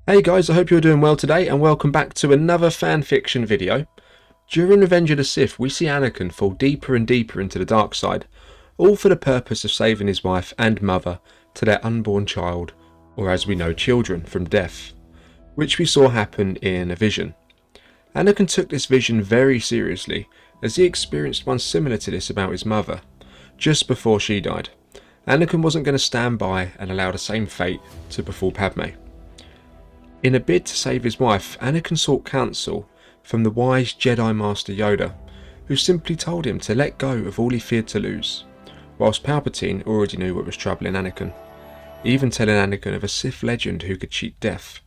Hey guys, I hope you're doing well today and welcome back to another fan fiction video. During Revenge of the Sith, we see Anakin fall deeper and deeper into the dark side, all for the purpose of saving his wife and mother to their unborn child, or as we know, children, from death, which we saw happen in a vision. Anakin took this vision very seriously, as he experienced one similar to this about his mother, just before she died. Anakin wasn't going to stand by and allow the same fate to befall Padme. In a bid to save his wife, Anakin sought counsel from the wise Jedi Master Yoda, who simply told him to let go of all he feared to lose, whilst Palpatine already knew what was troubling Anakin, even telling Anakin of a Sith legend who could cheat death.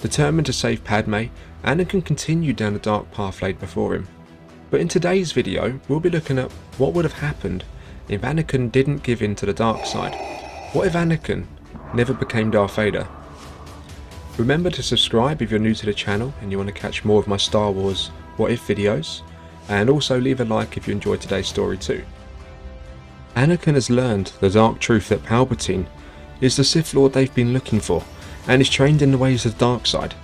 Determined to save Padme, Anakin continued down the dark path laid before him. But in today's video, we'll be looking at what would have happened if Anakin didn't give in to the dark side. What if Anakin never became Darth Vader? Remember to subscribe if you're new to the channel and you want to catch more of my Star Wars What If videos, and also leave a like if you enjoyed today's story too. Anakin has learned the dark truth that Palpatine is the Sith Lord they've been looking for, and is trained in the ways of the dark side,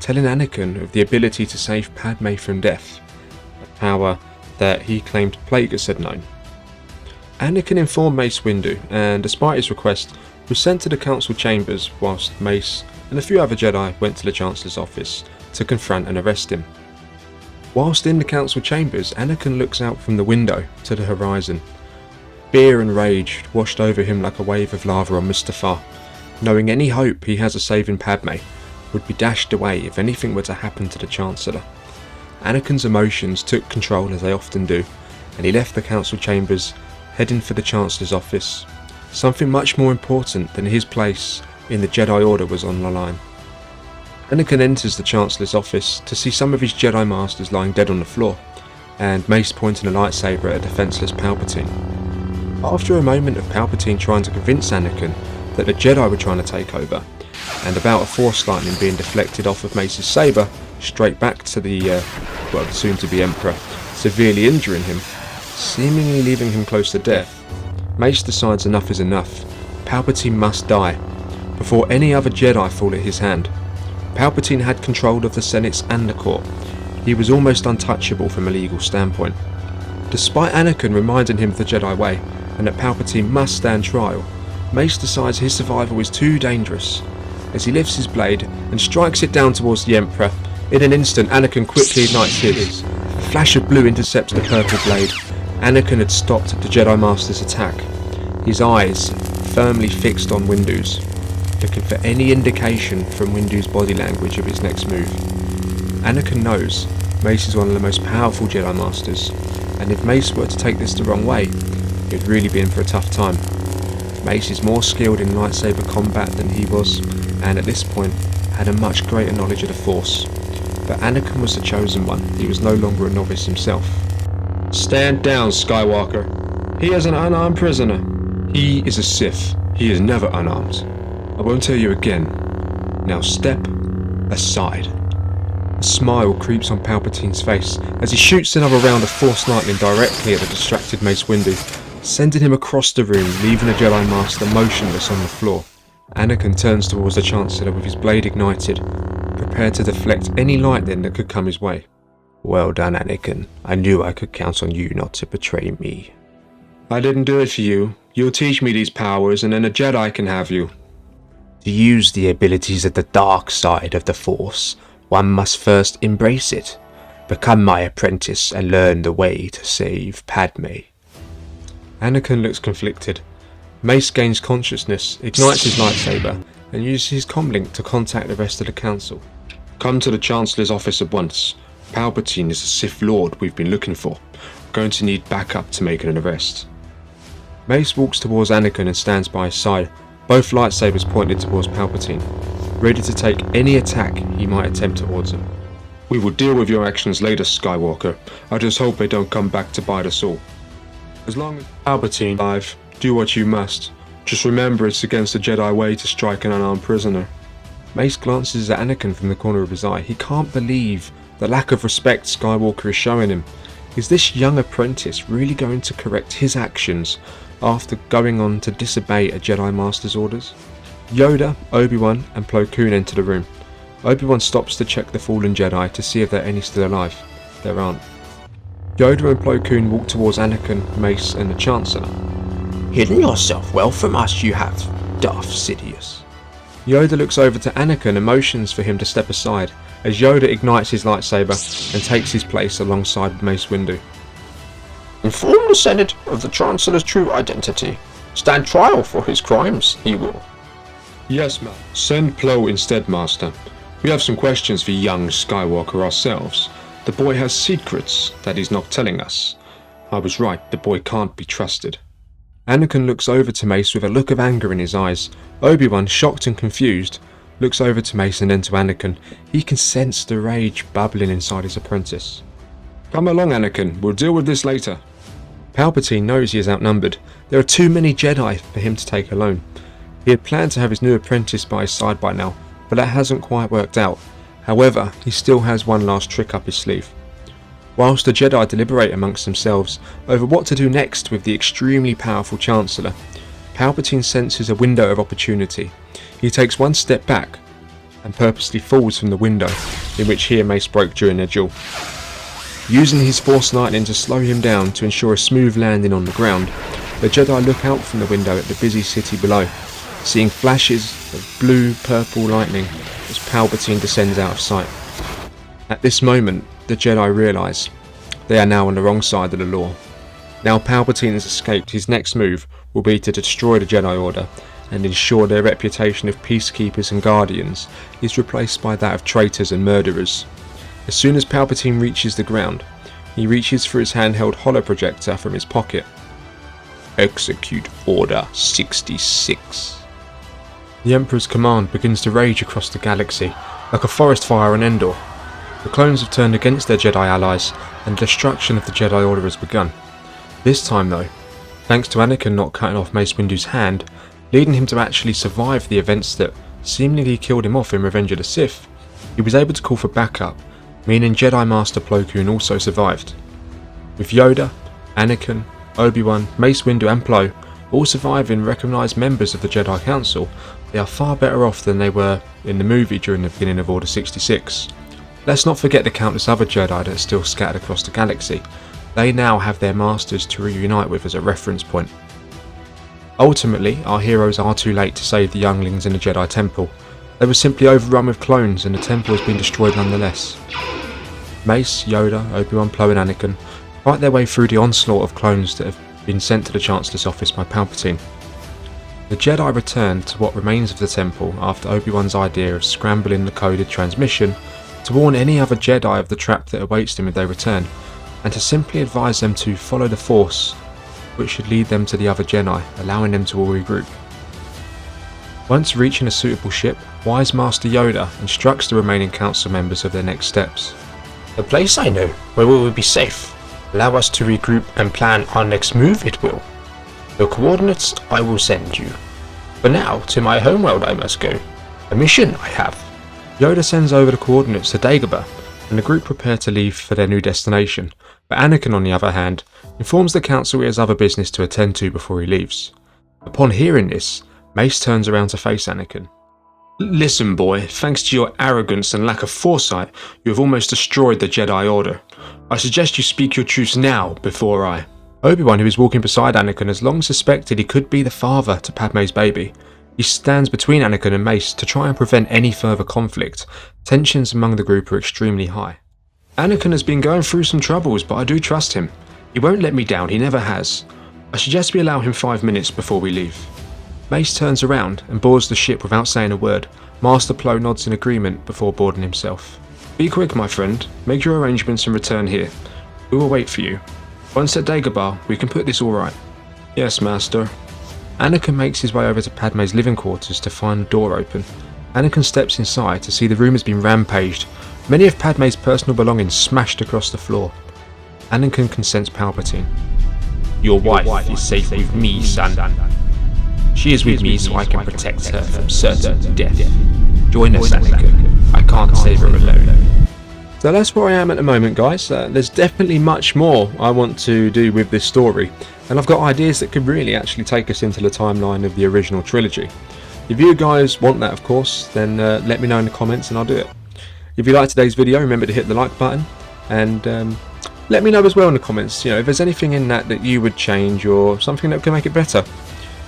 telling Anakin of the ability to save Padme from death, a power that he claimed Plagueis had known. Anakin informed Mace Windu, and despite his request, was sent to the council chambers, whilst Mace and a few other Jedi went to the Chancellor's office to confront and arrest him. Whilst in the council chambers, Anakin looks out from the window to the horizon. Fear and rage washed over him like a wave of lava on Mustafar, knowing any hope he has of saving Padme would be dashed away if anything were to happen to the Chancellor. Anakin's emotions took control, as they often do, and he left the council chambers, heading for the Chancellor's office. Something much more important than his place in the Jedi Order was on the line. Anakin enters the Chancellor's office to see some of his Jedi Masters lying dead on the floor, and Mace pointing a lightsaber at a defenceless Palpatine. After a moment of Palpatine trying to convince Anakin that the Jedi were trying to take over, and about a Force lightning being deflected off of Mace's saber straight back to the soon-to-be Emperor, severely injuring him, seemingly leaving him close to death, Mace decides enough is enough. Palpatine must die before any other Jedi fall at his hand. Palpatine had control of the Senates and the court. He was almost untouchable from a legal standpoint. Despite Anakin reminding him of the Jedi way and that Palpatine must stand trial, Mace decides his survival is too dangerous. As he lifts his blade and strikes it down towards the Emperor, in an instant Anakin quickly ignites his. A flash of blue intercepts the purple blade. Anakin had stopped the Jedi Master's attack, his eyes firmly fixed on Windu's, looking for any indication from Windu's body language of his next move. Anakin knows Mace is one of the most powerful Jedi Masters, and if Mace were to take this the wrong way, he'd really be in for a tough time. Mace is more skilled in lightsaber combat than he was, and at this point had a much greater knowledge of the Force. But Anakin was the chosen one, he was no longer a novice himself. Stand down, Skywalker. He is an unarmed prisoner. He is a Sith. He is never unarmed. I won't tell you again. Now step aside. A smile creeps on Palpatine's face as he shoots another round of Force lightning directly at the distracted Mace Windu, sending him across the room, leaving the Jedi Master motionless on the floor. Anakin turns towards the Chancellor with his blade ignited, prepared to deflect any lightning that could come his way. Well done, Anakin. I knew I could count on you not to betray me. I didn't do it for you. You'll teach me these powers and then a Jedi can have you. To use the abilities of the dark side of the Force, one must first embrace it. Become my apprentice and learn the way to save Padme. Anakin looks conflicted. Mace gains consciousness, ignites his lightsaber, and uses his comlink to contact the rest of the council. Come to the Chancellor's office at once. Palpatine is the Sith Lord we've been looking for. We're going to need backup to make an arrest. Mace walks towards Anakin and stands by his side, both lightsabers pointed towards Palpatine, ready to take any attack he might attempt towards him. We will deal with your actions later, Skywalker. I just hope they don't come back to bite us all. As long as Palpatine is alive, do what you must. Just remember it's against the Jedi way to strike an unarmed prisoner. Mace glances at Anakin from the corner of his eye. He can't believe the lack of respect Skywalker is showing him. Is this young apprentice really going to correct his actions after going on to disobey a Jedi Master's orders? Yoda, Obi-Wan and Plo Koon enter the room. Obi-Wan stops to check the fallen Jedi to see if there are any still alive. There aren't. Yoda and Plo Koon walk towards Anakin, Mace and the Chancellor. Hidden yourself well from us you have, Darth Sidious. Yoda looks over to Anakin and motions for him to step aside as Yoda ignites his lightsaber and takes his place alongside Mace Windu. Inform the Senate of the Chancellor's true identity. Stand trial for his crimes, he will. Yes, ma'am. Send Plo instead, Master. We have some questions for young Skywalker ourselves. The boy has secrets that he's not telling us. I was right, the boy can't be trusted. Anakin looks over to Mace with a look of anger in his eyes. Obi-Wan, shocked and confused, looks over to Mace and then to Anakin. He can sense the rage bubbling inside his apprentice. Come along, Anakin. We'll deal with this later. Palpatine knows he is outnumbered. There are too many Jedi for him to take alone. He had planned to have his new apprentice by his side by now, but that hasn't quite worked out. However, he still has one last trick up his sleeve. Whilst the Jedi deliberate amongst themselves over what to do next with the extremely powerful Chancellor, Palpatine senses a window of opportunity. He takes one step back and purposely falls from the window in which he and Mace broke during their duel. Using his Force lightning to slow him down to ensure a smooth landing on the ground, the Jedi look out from the window at the busy city below, seeing flashes of blue, purple lightning as Palpatine descends out of sight. At this moment, the Jedi realise they are now on the wrong side of the law. Now Palpatine has escaped, his next move will be to destroy the Jedi Order and ensure their reputation of peacekeepers and guardians is replaced by that of traitors and murderers. As soon as Palpatine reaches the ground, he reaches for his handheld holoprojector from his pocket. Execute Order 66. The Emperor's command begins to rage across the galaxy, like a forest fire on Endor. The clones have turned against their Jedi allies, and the destruction of the Jedi Order has begun. This time though, thanks to Anakin not cutting off Mace Windu's hand, leading him to actually survive the events that seemingly killed him off in Revenge of the Sith, he was able to call for backup, meaning Jedi Master Plo Koon also survived. With Yoda, Anakin, Obi-Wan, Mace Windu and Plo all surviving recognised members of the Jedi Council, they are far better off than they were in the movie during the beginning of Order 66. Let's not forget the countless other Jedi that are still scattered across the galaxy. They now have their masters to reunite with as a reference point. Ultimately, our heroes are too late to save the younglings in the Jedi Temple. They were simply overrun with clones and the temple has been destroyed nonetheless. Mace, Yoda, Obi-Wan, Plo and Anakin fight their way through the onslaught of clones that have been sent to the Chancellor's office by Palpatine. The Jedi return to what remains of the temple after Obi-Wan's idea of scrambling the coded transmission to warn any other Jedi of the trap that awaits them if they return, and to simply advise them to follow the Force, which should lead them to the other Jedi, allowing them to all regroup. Once reaching a suitable ship, wise Master Yoda instructs the remaining council members of their next steps. The place I know, where we will be safe. Allow us to regroup and plan our next move, it will. The coordinates I will send you. For now, to my homeworld I must go. A mission I have. Yoda sends over the coordinates to Dagobah, and the group prepare to leave for their new destination, but Anakin on the other hand, informs the council he has other business to attend to before he leaves. Upon hearing this, Mace turns around to face Anakin. Listen boy, thanks to your arrogance and lack of foresight, you have almost destroyed the Jedi Order. I suggest you speak your truths now, before I... Obi-Wan, who is walking beside Anakin, has long suspected he could be the father to Padme's baby. He stands between Anakin and Mace to try and prevent any further conflict. Tensions among the group are extremely high. Anakin has been going through some troubles, but I do trust him. He won't let me down, he never has. I suggest we allow him 5 minutes before we leave. Mace turns around and boards the ship without saying a word. Master Plo nods in agreement before boarding himself. Be quick, my friend. Make your arrangements and return here. We will wait for you. Once at Dagobah, we can put this all right. Yes, Master. Anakin makes his way over to Padme's living quarters to find the door open. Anakin steps inside to see the room has been rampaged, many of Padme's personal belongings smashed across the floor. Anakin can sense Palpatine. Your wife is safe with me, son. She is with me so I can protect her from certain death. Join us, Anakin. I can't save her alone. So that's where I am at the moment, guys. There's definitely much more I want to do with this story, and I've got ideas that could really actually take us into the timeline of the original trilogy. If you guys want that, of course, then let me know in the comments and I'll do it. If you liked today's video, remember to hit the like button, and let me know as well in the comments, if there's anything in that you would change or something that could make it better.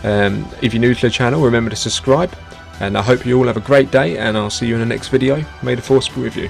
If you're new to the channel, remember to subscribe, and I hope you all have a great day, and I'll see you in the next video. May the Force be with you.